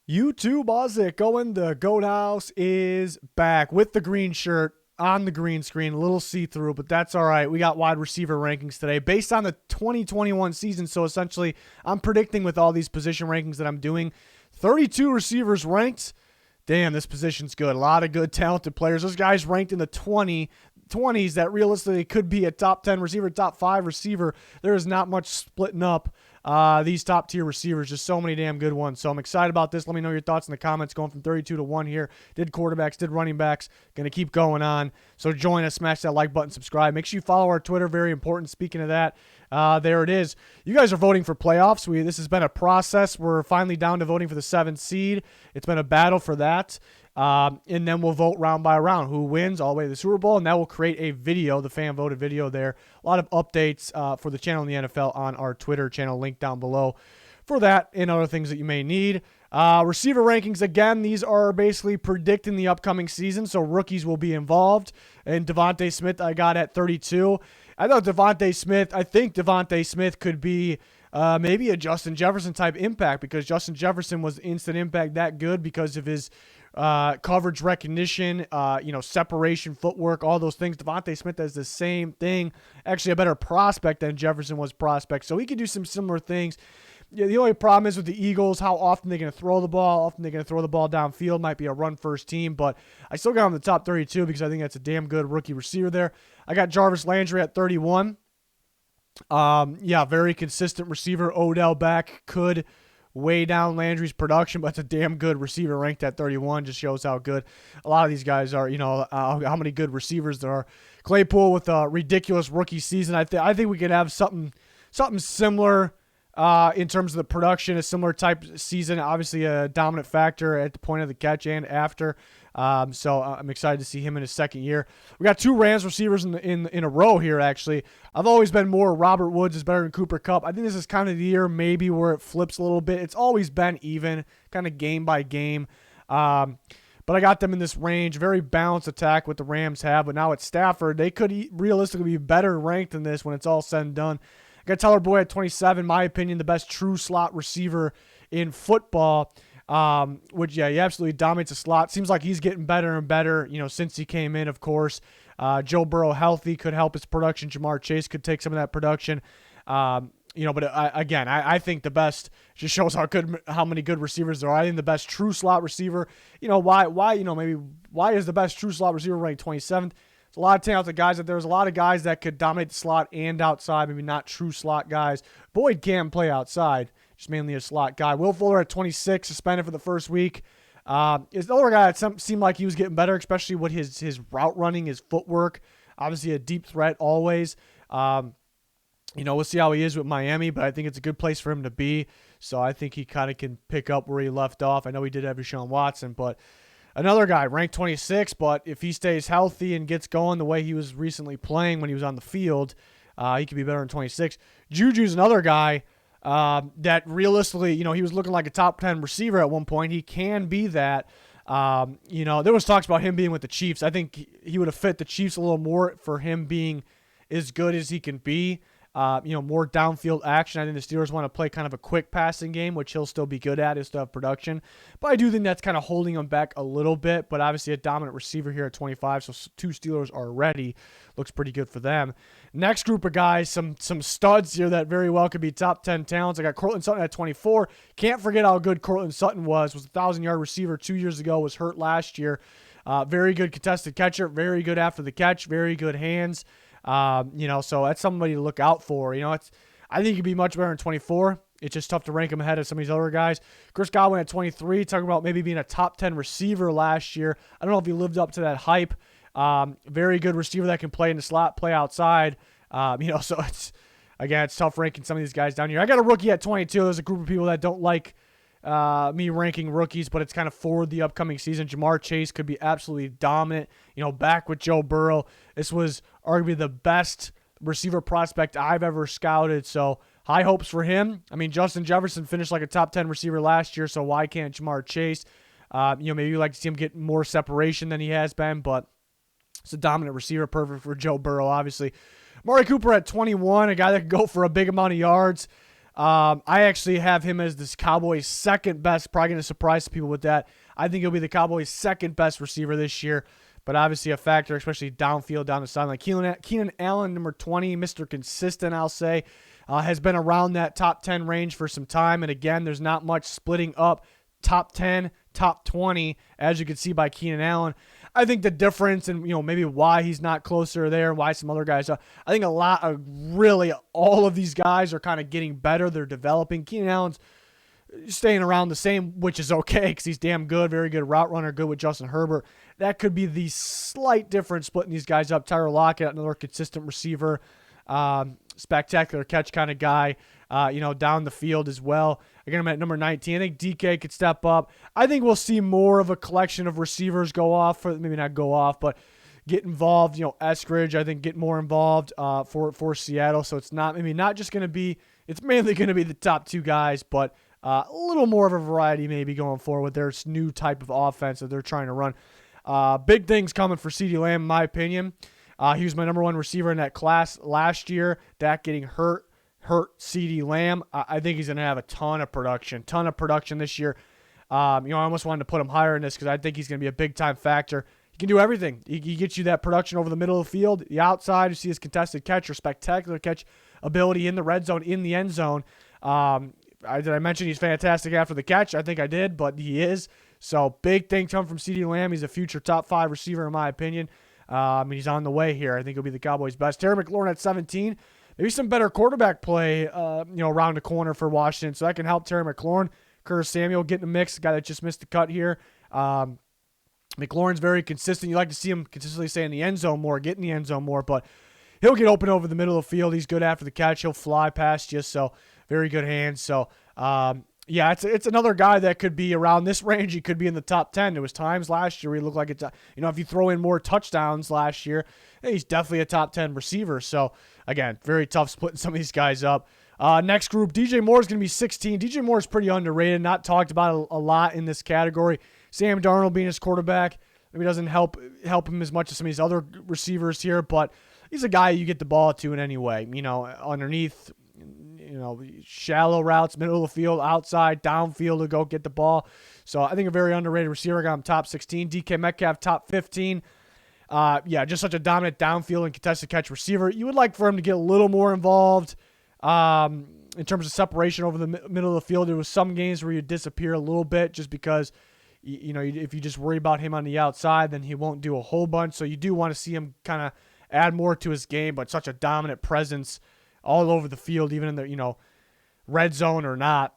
YouTube, how's it going? The Goat House is back with the green shirt on the green screen, a little see-through, but that's all right. We got wide receiver rankings today based on the 2021 season. So essentially, I'm predicting with all these position rankings that I'm doing, 32 receivers ranked. Damn, this position's good. A lot of good, talented players. Those guys ranked in the 20s that realistically could be a top 10 receiver, top 5 receiver. There is not much splitting up these top tier receivers. Just so many damn good ones. So I'm excited about this. Let me know your thoughts in the comments. Going from 32 to 1 here. Did quarterbacks, did running backs. Going to keep going on. So join us, smash that like button, subscribe. Make sure you follow our Twitter. Very important. Speaking of that, there it is. You guys are voting for playoffs. This has been a process. We're finally down to voting for the 7th seed. It's been a battle for that. And then we'll vote round by round who wins all the way to the Super Bowl, and that will create a video, the fan voted video there. A lot of updates for the channel in the NFL on our Twitter channel, link down below for that and other things that you may need. Receiver rankings, again, these are basically predicting the upcoming season, so rookies will be involved. And Devontae Smith I got at 32. I think Devontae Smith could be maybe a Justin Jefferson type impact, because Justin Jefferson was instant impact that good because of his coverage recognition, separation, footwork, all those things. Devontae Smith has the same thing, actually a better prospect than Jefferson was prospect. So he could do some similar things. Yeah, the only problem is with the Eagles, how often they're going to throw the ball. Often they're going to throw the ball downfield. Might be a run-first team, but I still got him in the top 32 because I think that's a damn good rookie receiver there. I got Jarvis Landry at 31. Very consistent receiver. Odell back could weigh down Landry's production, but it's a damn good receiver ranked at 31. Just shows how good a lot of these guys are, how many good receivers there are. Claypool with a ridiculous rookie season. I think we could have something similar in terms of the production, a similar type season. Obviously a dominant factor at the point of the catch and after. So I'm excited to see him in his second year. We got two Rams receivers in a row here, actually. I've always been more Robert Woods is better than Cooper Kupp. I think this is kind of the year maybe where it flips a little bit. It's always been even, kind of game by game. But I got them in this range. Very balanced attack what the Rams have. But now at Stafford, they could realistically be better ranked than this when it's all said and done. I got Tyler Boyd at 27. My opinion, the best true slot receiver in football. He absolutely dominates the slot. Seems like he's getting better and better, since he came in, of course. Joe Burrow healthy could help his production. Jamar Chase could take some of that production. I think the best just shows how many good receivers there are. I think the best true slot receiver, why is the best true slot receiver ranked 27th? There's a lot of talented guys out there. There's a lot of guys that could dominate the slot and outside, maybe not true slot guys. Boyd can play outside, just mainly a slot guy. Will Fuller at 26, suspended for the first week. Is the other guy that seemed like he was getting better, especially with his route running, his footwork. Obviously a deep threat always. We'll see how he is with Miami, but I think it's a good place for him to be. So I think he kind of can pick up where he left off. I know he did have Deshaun Watson, but another guy ranked 26, but if he stays healthy and gets going the way he was recently playing when he was on the field, he could be better than 26. Juju's another guy that realistically, he was looking like a top 10 receiver at one point. He can be that. There was talks about him being with the Chiefs. I think he would have fit the Chiefs a little more for him being as good as he can be. More downfield action. I think the Steelers want to play kind of a quick passing game, which he'll still be good at. He'll still have production. But I do think that's kind of holding him back a little bit. But obviously a dominant receiver here at 25, so two Steelers are ready. Looks pretty good for them. Next group of guys, some studs here that very well could be top 10 talents. I got Courtland Sutton at 24. Can't forget how good Courtland Sutton was a 1,000-yard receiver 2 years ago, was hurt last year. Very good contested catcher, very good after the catch, very good hands. So that's somebody to look out for. I think he'd be much better than 24. It's just tough to rank him ahead of some of these other guys. Chris Godwin at 23, talking about maybe being a top 10 receiver last year. I don't know if he lived up to that hype. Very good receiver that can play in the slot, play outside. So it's tough ranking some of these guys down here. I got a rookie at 22. There's a group of people that don't like me ranking rookies, but it's kind of for the upcoming season. Jamar Chase could be absolutely dominant. Back with Joe Burrow. This was arguably the best receiver prospect I've ever scouted. So high hopes for him. I mean, Justin Jefferson finished like a top 10 receiver last year, so why can't Jamar Chase? Maybe you'd like to see him get more separation than he has been, but it's a dominant receiver, perfect for Joe Burrow, obviously. Amari Cooper at 21, a guy that can go for a big amount of yards. I actually have him as this Cowboys' second best. Probably going to surprise people with that. I think he'll be the Cowboys' second best receiver this year, but obviously a factor, especially downfield, down the sideline. Keenan Allen, number 20, Mr. Consistent, I'll say, has been around that top 10 range for some time. And again, there's not much splitting up top 10, top 20, as you can see by Keenan Allen. I think the difference and, maybe why he's not closer there, why some other guys are, I think all of these guys are kind of getting better. They're developing. Keenan Allen's staying around the same, which is okay because he's damn good, very good route runner, good with Justin Herbert. That could be the slight difference splitting these guys up. Tyler Lockett, another consistent receiver, spectacular catch kind of guy, down the field as well. Again, I'm at number 19. I think DK could step up. I think we'll see more of a collection of receivers go off, maybe not go off, but get involved. Eskridge, I think, get more involved for Seattle. So it's not just going to be, it's mainly going to be the top two guys, but a little more of a variety maybe going forward with their new type of offense that they're trying to run. Big things coming for CeeDee Lamb, in my opinion. He was my number one receiver in that class last year. Dak getting hurt CeeDee Lamb. I think he's going to have a ton of production this year. I almost wanted to put him higher in this because I think he's going to be a big-time factor. He can do everything. He gets you that production over the middle of the field, the outside. You see his contested catch or spectacular catch ability in the red zone, in the end zone. Did I mention he's fantastic after the catch? I think I did, but he is. So big thing coming from CeeDee Lamb. He's a future top 5 receiver in my opinion. He's on the way here. I think he'll be the Cowboys' best. Terry McLaurin at 17. Maybe some better quarterback play, around the corner for Washington. So that can help Terry McLaurin. Curtis Samuel getting a mix, the guy that just missed the cut here. McLaurin's very consistent. You like to see him consistently stay in the end zone more, get in the end zone more, but he'll get open over the middle of the field. He's good after the catch. He'll fly past you, so very good hands. So, it's another guy that could be around this range. He could be in the top 10. There was times last year where he looked like if you throw in more touchdowns last year, he's definitely a top 10 receiver. So, again, very tough splitting some of these guys up. Next group, DJ Moore is going to be 16. DJ Moore is pretty underrated, not talked about a lot in this category. Sam Darnold being his quarterback maybe doesn't help him as much as some of these other receivers here, but he's a guy you get the ball to in any way. Underneath, shallow routes, middle of the field, outside, downfield to go get the ball. So I think a very underrated receiver. I got him top 16. DK Metcalf, top 15. Just such a dominant downfield and contested catch receiver. You would like for him to get a little more involved in terms of separation over the middle of the field. There was some games where you disappear a little bit just because, if you just worry about him on the outside, then he won't do a whole bunch. So you do want to see him kind of add more to his game, but such a dominant presence all over the field, even in the, red zone or not.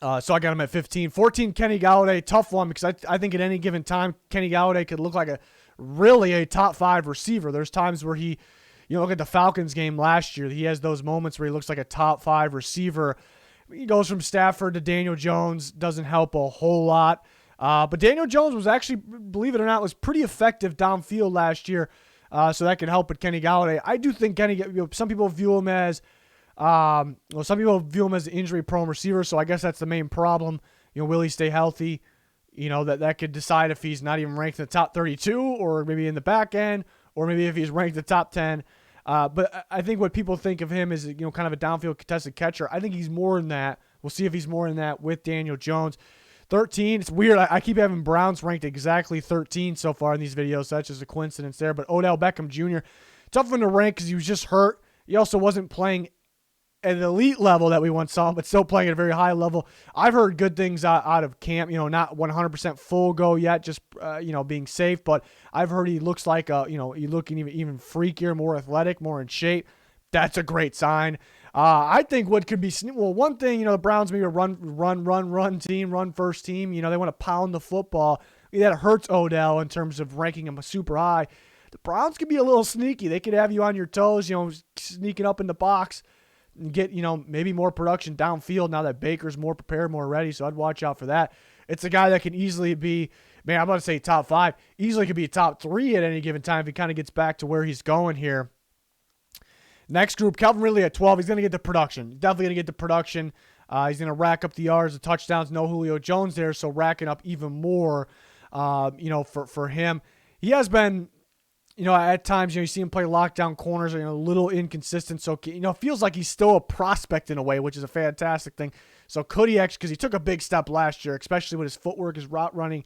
So I got him at 15. 14, Kenny Golladay, tough one because I think at any given time, Kenny Golladay could look like a top 5 receiver. There's times where he, look at the Falcons game last year. He has those moments where he looks like a top 5 receiver. He goes from Stafford to Daniel Jones, doesn't help a whole lot. But Daniel Jones was actually, believe it or not, was pretty effective downfield last year. So that can help with Kenny Golladay. I do think some people view him as, an injury-prone receiver. So I guess that's the main problem. Will he stay healthy? That could decide if he's not even ranked in the top 32 or maybe in the back end, or maybe if he's ranked the top 10. But I think what people think of him is, kind of a downfield contested catcher. I think he's more than that. We'll see if he's more than that with Daniel Jones. 13, it's weird. I keep having Browns ranked exactly 13 so far in these videos. So that's just a coincidence there. But Odell Beckham Jr., tough one to rank because he was just hurt. He also wasn't playing at an elite level that we once saw him, but still playing at a very high level. I've heard good things out of camp, not 100% full go yet, just, being safe. But I've heard he looks like, he's looking even freakier, more athletic, more in shape. That's a great sign. I think what could be, one thing, the Browns maybe a run team, run first team. They want to pound the football. That hurts Odell in terms of ranking him super high. The Browns could be a little sneaky. They could have you on your toes, sneaking up in the box and get, maybe more production downfield now that Baker's more prepared, more ready. So I'd watch out for that. It's a guy that can easily be, I'm about to say top 5, easily could be a top 3 at any given time if he kind of gets back to where he's going here. Next group, Calvin Ridley at 12. He's going to get the production. Definitely going to get the production. He's going to rack up the yards, the touchdowns. No Julio Jones there, so racking up even more, for him. He has been At times, you see him play lockdown corners, a little inconsistent. So, it feels like he's still a prospect in a way, which is a fantastic thing. So could he actually, because he took a big step last year, especially with his footwork, his route running,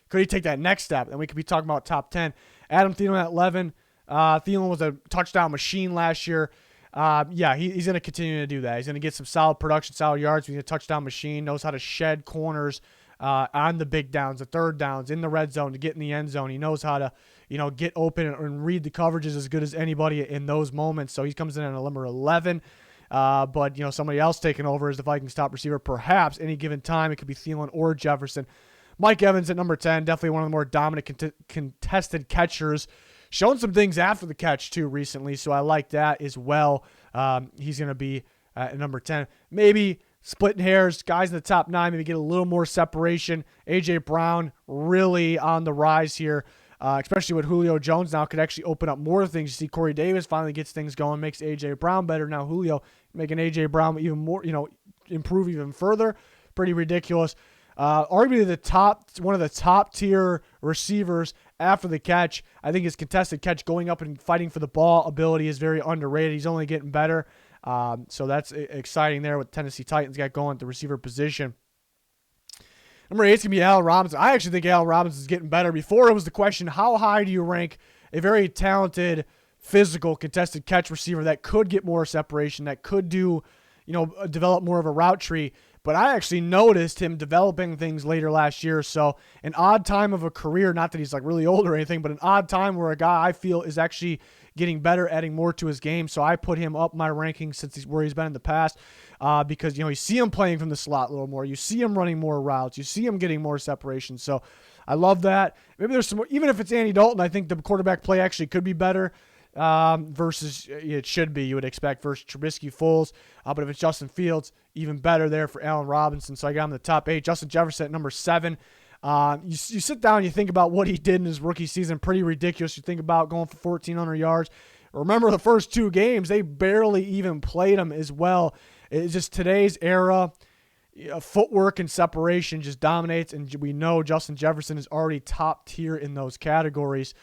could he take that next step? And we could be talking about top 10. Adam Thielen at 11. Thielen was a touchdown machine last year. He's going to continue to do that. He's going to get some solid production, solid yards. He's a touchdown machine, knows how to shed corners on the big downs, the third downs, in the red zone to get in the end zone. He knows how to, get open and read the coverages as good as anybody in those moments. So he comes in at number 11. But somebody else taking over as the Vikings top receiver, perhaps any given time. It could be Thielen or Jefferson. Mike Evans at number 10, definitely one of the more dominant contested catchers. Shown some things after the catch, too, recently, so I like that as well. He's going to be at number 10. Maybe splitting hairs, guys in the top 9, maybe get a little more separation. A.J. Brown really on the rise here, especially with Julio Jones now, could actually open up more things. You see Corey Davis finally gets things going, makes A.J. Brown better. Now Julio making A.J. Brown even more, improve even further. Pretty ridiculous. Arguably one of the top tier receivers after the catch. I think his contested catch, going up and fighting for the ball ability, is very underrated. He's only getting better. So that's exciting there with Tennessee Titans got going at the receiver position. Number 8 is going to be Allen Robinson. I actually think Allen Robinson is getting better. Before, it was the question, how high do you rank a very talented, physical, contested catch receiver that could get more separation, that could do, develop more of a route tree? But I actually noticed him developing things later last year. So an odd time of a career, not that he's like really old or anything, but an odd time where a guy I feel is actually getting better, adding more to his game. So I put him up my ranking since where he's been in the past because, you see him playing from the slot a little more. You see him running more routes. You see him getting more separation. So I love that. Maybe there's some more, even if it's Andy Dalton, I think the quarterback play actually could be better. Versus it should be, you would expect, versus Trubisky, Foles. But if it's Justin Fields, even better there for Allen Robinson. So I got him in the top 8. Justin Jefferson at number 7. You sit down and you think about what he did in his rookie season. Pretty ridiculous. You think about going for 1,400 yards. Remember the first 2 games, they barely even played him as well. It's just today's era. Footwork and separation just dominates, and we know Justin Jefferson is already top tier in those categories,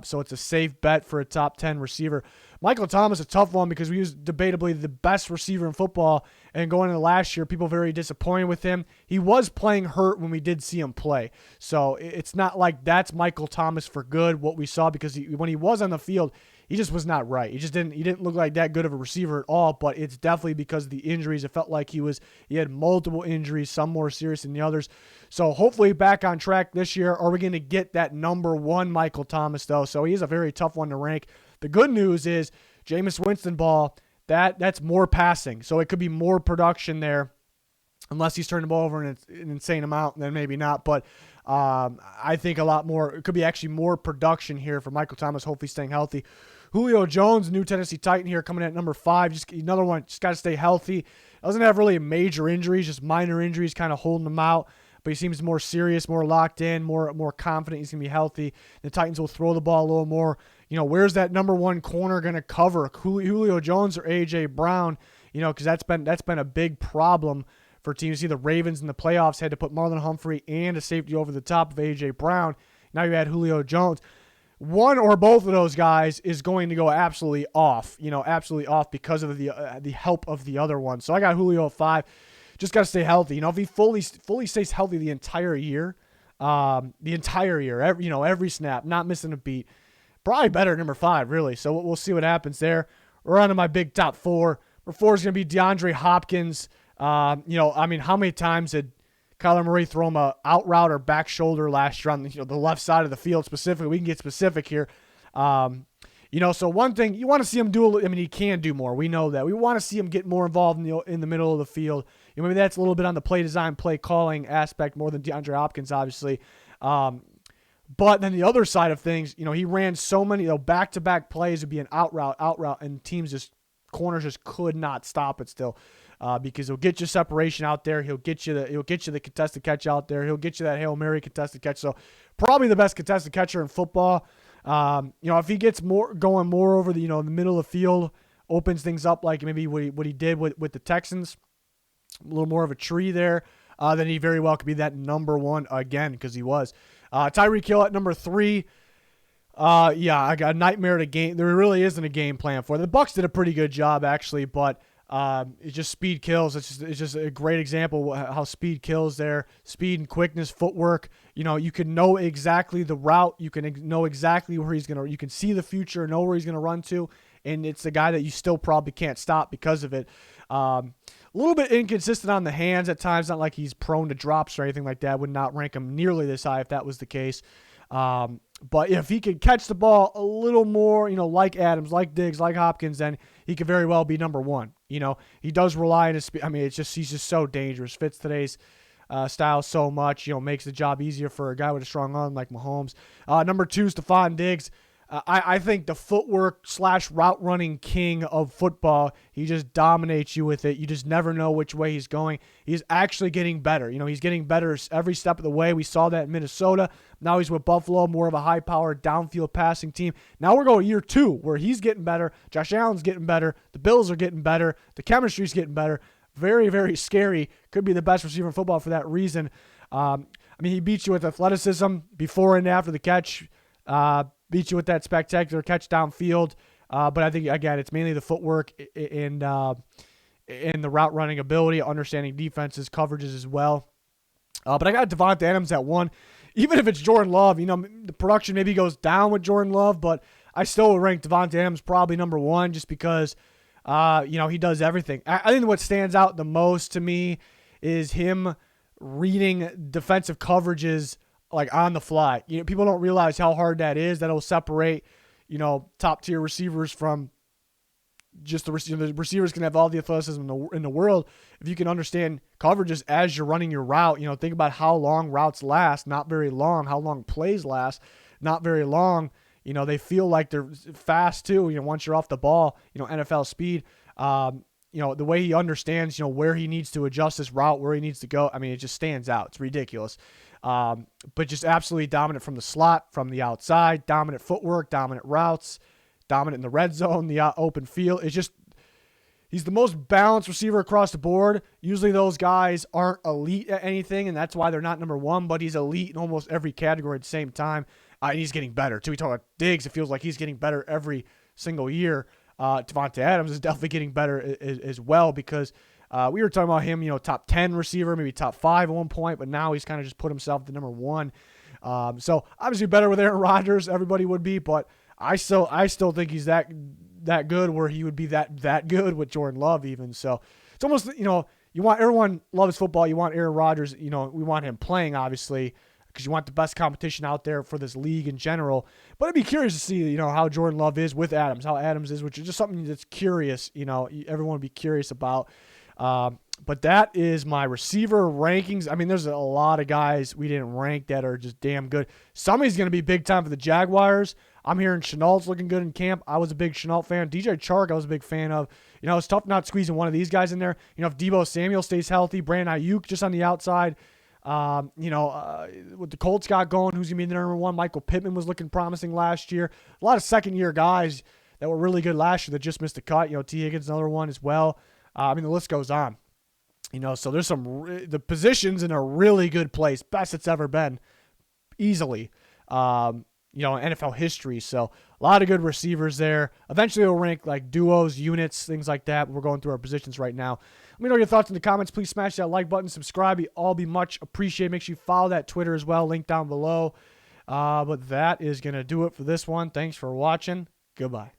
so it's a safe bet for a top 10 receiver. Michael Thomas, a tough one because he was debatably the best receiver in football, and going into last year, people very disappointed with him. He was playing hurt when we did see him play, so it's not like that's Michael Thomas for good, what we saw, because when he was on the field, he just was not right. He didn't look like that good of a receiver at all, but it's definitely because of the injuries. It felt like he had multiple injuries, some more serious than the others. So hopefully back on track this year. Are we going to get that number 1 Michael Thomas, though? So he is a very tough one to rank. The good news is Jameis Winston ball, that's more passing. So it could be more production there, unless he's turning the ball over an insane amount, then maybe not. But I think a lot more. It could be actually more production here for Michael Thomas, hopefully staying healthy. Julio Jones, new Tennessee Titan here, coming in at number 5. Just another one, just got to stay healthy. Doesn't have really major injuries, just minor injuries kind of holding him out. But he seems more serious, more locked in, more confident he's going to be healthy. The Titans will throw the ball a little more. Where's that number 1 corner going to cover? Julio Jones or A.J. Brown? Because that's been a big problem for teams. See, the Ravens in the playoffs had to put Marlon Humphrey and a safety over the top of A.J. Brown. Now you add Julio Jones. One or both of those guys is going to go absolutely off, because of the help of the other one. So I got Julio at 5. Just got to stay healthy. If he fully stays healthy the entire year, every snap, not missing a beat, probably better at number 5, really. So we'll see what happens there. We're on to my big top 4. Number 4 is going to be DeAndre Hopkins. How many times did Kyler Murray throw him a out route or back shoulder last year on the left side of the field specifically? We can get specific here. So one thing you want to see him do, he can do more. We know that. We want to see him get more involved in the middle of the field. Maybe that's a little bit on the play design, play calling aspect more than DeAndre Hopkins, obviously. But then the other side of things, he ran so many back-to-back plays would be an out route, and corners just could not stop it still. Because he'll get you separation out there. He'll get you the contested catch out there. He'll get you that Hail Mary contested catch. So probably the best contested catcher in football. If he gets going more over the the middle of the field, opens things up like maybe what he did with the Texans, a little more of a tree there, then he very well could be that number 1 again, because he was. Tyreek Hill at number 3. Yeah, I got a nightmare to game. There really isn't a game plan for it. The Bucs did a pretty good job actually, but it's just speed kills. It's just a great example of how speed kills there. Speed and quickness, footwork. You know, you can know exactly the route. You can know exactly where he's gonna. You can see the future, know where he's gonna run to, and it's the guy that you still probably can't stop because of it. A little bit inconsistent on the hands at times. Not like he's prone to drops or anything like that. Would not rank him nearly this high if that was the case. But if he could catch the ball a little more, you know, like Adams, like Diggs, like Hopkins, then he could very well be number one. You know, he does rely on his speed. I mean, he's just so dangerous. Fits today's style so much. You know, makes the job easier for a guy with a strong arm like Mahomes. Number 2, Stephon Diggs. I think the footwork / route running king of football. He just dominates you with it. You just never know which way he's going. He's actually getting better. You know, he's getting better every step of the way. We saw that in Minnesota. Now he's with Buffalo, more of a high-powered downfield passing team. Now we're going year 2 where he's getting better. Josh Allen's getting better. The Bills are getting better. The chemistry's getting better. Very, very scary. Could be the best receiver in football for that reason. I mean, he beats you with athleticism before and after the catch. Beat you with that spectacular catch downfield. But I think, again, it's mainly the footwork and the route running ability, understanding defenses, coverages as well. But I got Davante Adams at 1. Even if it's Jordan Love, you know, the production maybe goes down with Jordan Love, but I still would rank Davante Adams probably number 1 just because, you know, he does everything. I think what stands out the most to me is him reading defensive coverages like on the fly. You know, people don't realize how hard that is. That'll separate, you know, top tier receivers from just the receivers. The receivers can have all the athleticism in the world. If you can understand coverages as you're running your route, you know, think about how long routes last, not very long. How long plays last, not very long. You know, they feel like they're fast too. You know, once you're off the ball, you know, NFL speed. You know, the way he understands, you know, where he needs to adjust his route, where he needs to go. I mean, it just stands out. It's ridiculous. But just absolutely dominant from the slot, from the outside, dominant footwork, dominant routes, dominant in the red zone, the open field. It's just, he's the most balanced receiver across the board. Usually those guys aren't elite at anything, and that's why they're not number 1, but he's elite in almost every category at the same time. And he's getting better, too. We talk about Diggs. It feels like he's getting better every single year. Davante Adams is definitely getting better as well because we were talking about him, you know, top 10 receiver, maybe top 5 at one point, but now he's kind of just put himself to number 1. So obviously better with Aaron Rodgers, everybody would be, but I still think he's that good where he would be that good with Jordan Love even. So it's almost, you know, you want everyone loves football. You want Aaron Rodgers, you know, we want him playing obviously because you want the best competition out there for this league in general. But I'd be curious to see, you know, how Jordan Love is with Adams, how Adams is, which is just something that's curious, you know, everyone would be curious about. But that is my receiver rankings. I mean, there's a lot of guys we didn't rank that are just damn good. Somebody's going to be big time for the Jaguars. I'm hearing Chenault's looking good in camp. I was a big Chenault fan. DJ Chark I was a big fan of. You know, it's tough not squeezing one of these guys in there. You know, if Deebo Samuel stays healthy, Brandon Ayuk just on the outside. You know, with the Colts got going, who's going to be the number 1? Michael Pittman was looking promising last year. A lot of second-year guys that were really good last year that just missed a cut. You know, T. Higgins, another one as well. I mean, the list goes on. You know, so there's the position's in a really good place. Best it's ever been, easily. You know, NFL history. So a lot of good receivers there. Eventually we'll rank like duos, units, things like that. We're going through our positions right now. Let me know your thoughts in the comments. Please smash that like button, subscribe. You all be much appreciated. Make sure you follow that Twitter as well. Link down below. But that is going to do it for this one. Thanks for watching. Goodbye.